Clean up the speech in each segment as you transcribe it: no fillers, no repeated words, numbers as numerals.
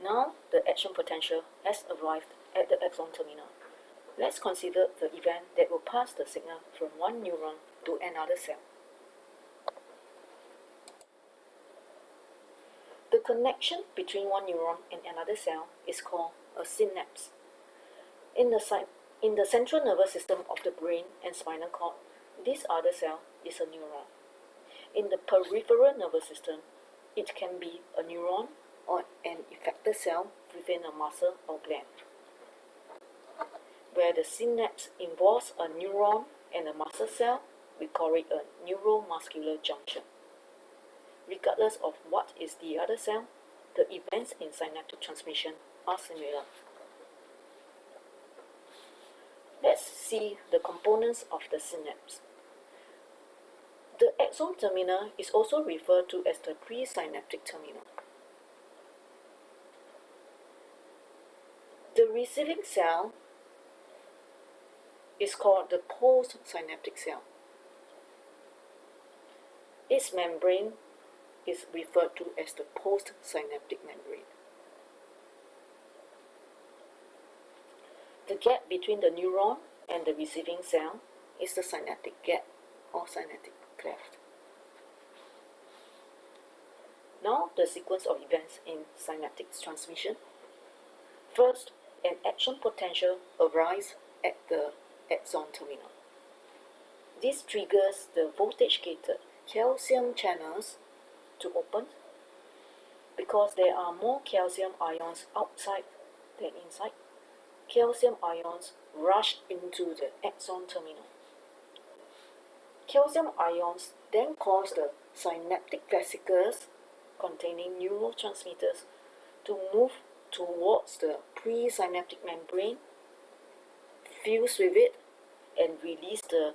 Now the action potential has arrived at the axon terminal. Let's consider the event that will pass the signal from one neuron to another cell. The connection between one neuron and another cell is called a synapse. In the central nervous system of the brain and spinal cord, this other cell is a neuron. In the peripheral nervous system, it can be a neuron or an effector cell within a muscle or gland. Where the synapse involves a neuron and a muscle cell, we call it a neuromuscular junction. Regardless of what is the other cell, the events in synaptic transmission are similar. Let's see the components of the synapse. The axon terminal is also referred to as the presynaptic terminal. The receiving cell is called the postsynaptic cell. Its membrane is referred to as the postsynaptic membrane. The gap between the neuron and the receiving cell is the synaptic gap or synaptic cleft. Now the sequence of events in synaptic transmission. First, an action potential arises at the axon terminal. This triggers the voltage-gated calcium channels to open because there are more calcium ions outside than inside. Calcium ions rush into the axon terminal. Calcium ions then cause the synaptic vesicles containing neurotransmitters to move towards the presynaptic membrane, fuse with it, and release the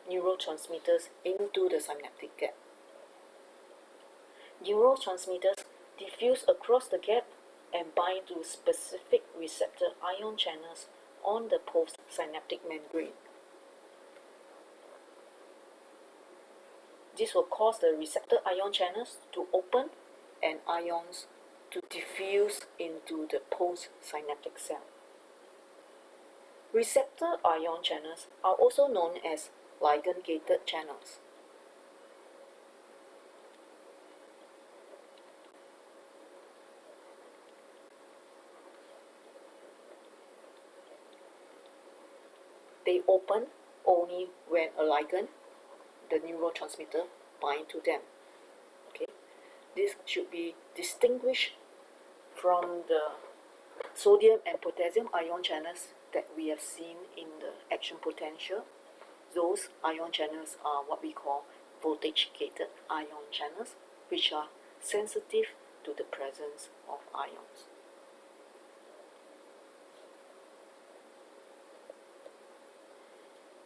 neurotransmitters into the synaptic gap. Neurotransmitters diffuse across the gap and bind to specific receptor ion channels on the postsynaptic membrane. This will cause the receptor ion channels to open and ions to diffuse into the postsynaptic cell. Receptor ion channels are also known as ligand-gated channels. They open only when a ligand, the neurotransmitter, binds to them. Okay, this should be distinguished from the sodium and potassium ion channels that we have seen in the action potential. Those ion channels are what we call voltage-gated ion channels, which are sensitive to the presence of ions.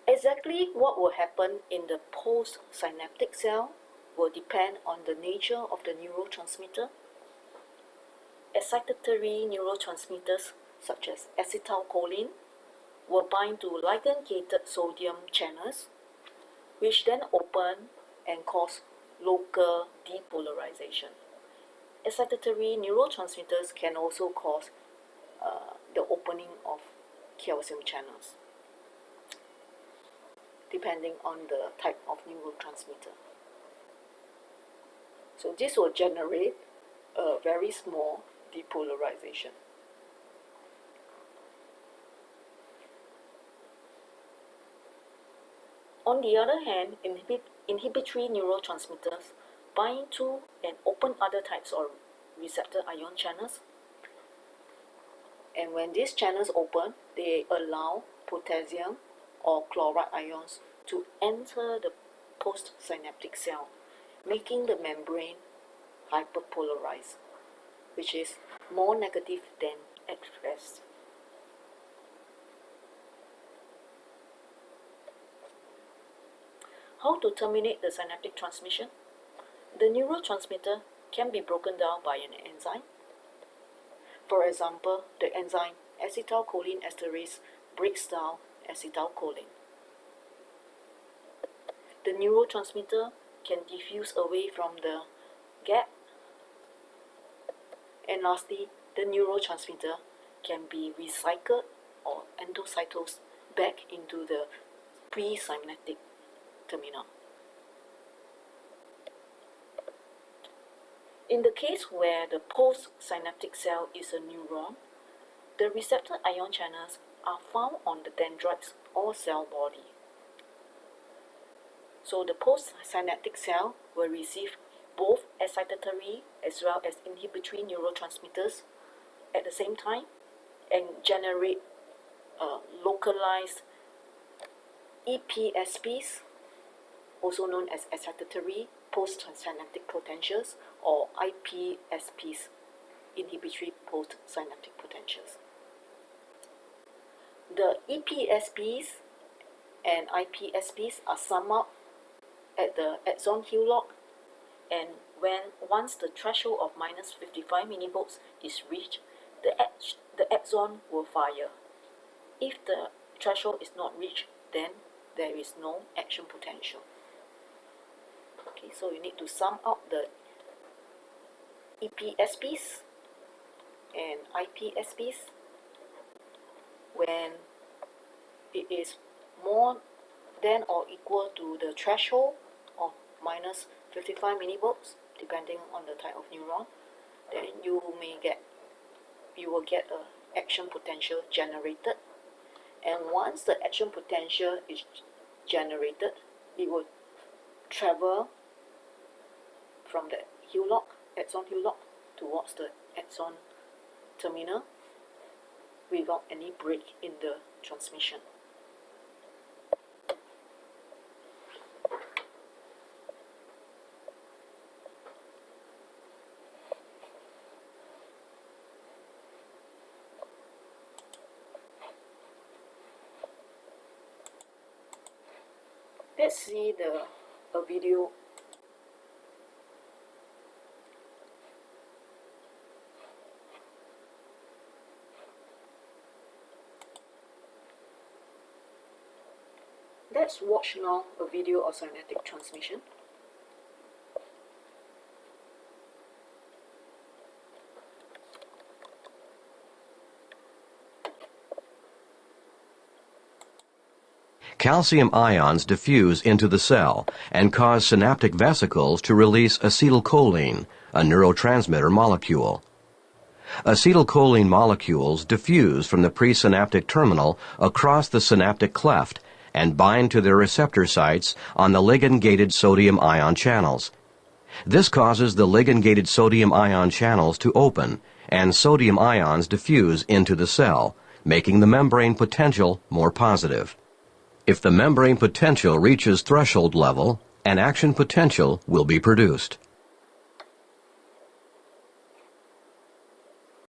Exactly what will happen in the postsynaptic cell will depend on the nature of the neurotransmitter. Excitatory neurotransmitters such as acetylcholine will bind to ligand-gated sodium channels, which then open and cause local depolarization. Excitatory neurotransmitters can also cause the opening of calcium channels, depending on the type of neurotransmitter. So this will generate a very small depolarization. On the other hand, inhibitory neurotransmitters bind to and open other types of receptor ion channels. And when these channels open, they allow potassium or chloride ions to enter the postsynaptic cell, making the membrane hyperpolarized, which is more negative than at rest. How to terminate the synaptic transmission? The neurotransmitter can be broken down by an enzyme. For example, the enzyme acetylcholine esterase breaks down acetylcholine. The neurotransmitter can diffuse away from the gap. And lastly, the neurotransmitter can be recycled or endocytosed back into the presynaptic terminal. In the case where the postsynaptic cell is a neuron, the receptor ion channels are found on the dendrites or cell body. So the postsynaptic cell will receive both excitatory as well as inhibitory neurotransmitters at the same time and generate localized EPSPs, also known as excitatory postsynaptic potentials, or IPSPs, inhibitory postsynaptic potentials. The EPSPs and IPSPs are summed up at the axon hillock, and once the threshold of minus 55 millivolts is reached, the axon will fire. If the threshold is not reached, then there is no action potential. Okay, so you need to sum up the EPSPs and IPSPs. When it is more than or equal to the threshold of minus 55 millivolts, depending on the type of neuron, then you will get a action potential generated. And once the action potential is generated, it will travel from the axon hillock towards the axon terminal without any break in the transmission. Let's see a video. Let's watch now a video of synaptic transmission. Calcium ions diffuse into the cell and cause synaptic vesicles to release acetylcholine, a neurotransmitter molecule. Acetylcholine molecules diffuse from the presynaptic terminal across the synaptic cleft and bind to their receptor sites on the ligand-gated sodium ion channels. This causes the ligand-gated sodium ion channels to open, and sodium ions diffuse into the cell, making the membrane potential more positive. If the membrane potential reaches threshold level, an action potential will be produced.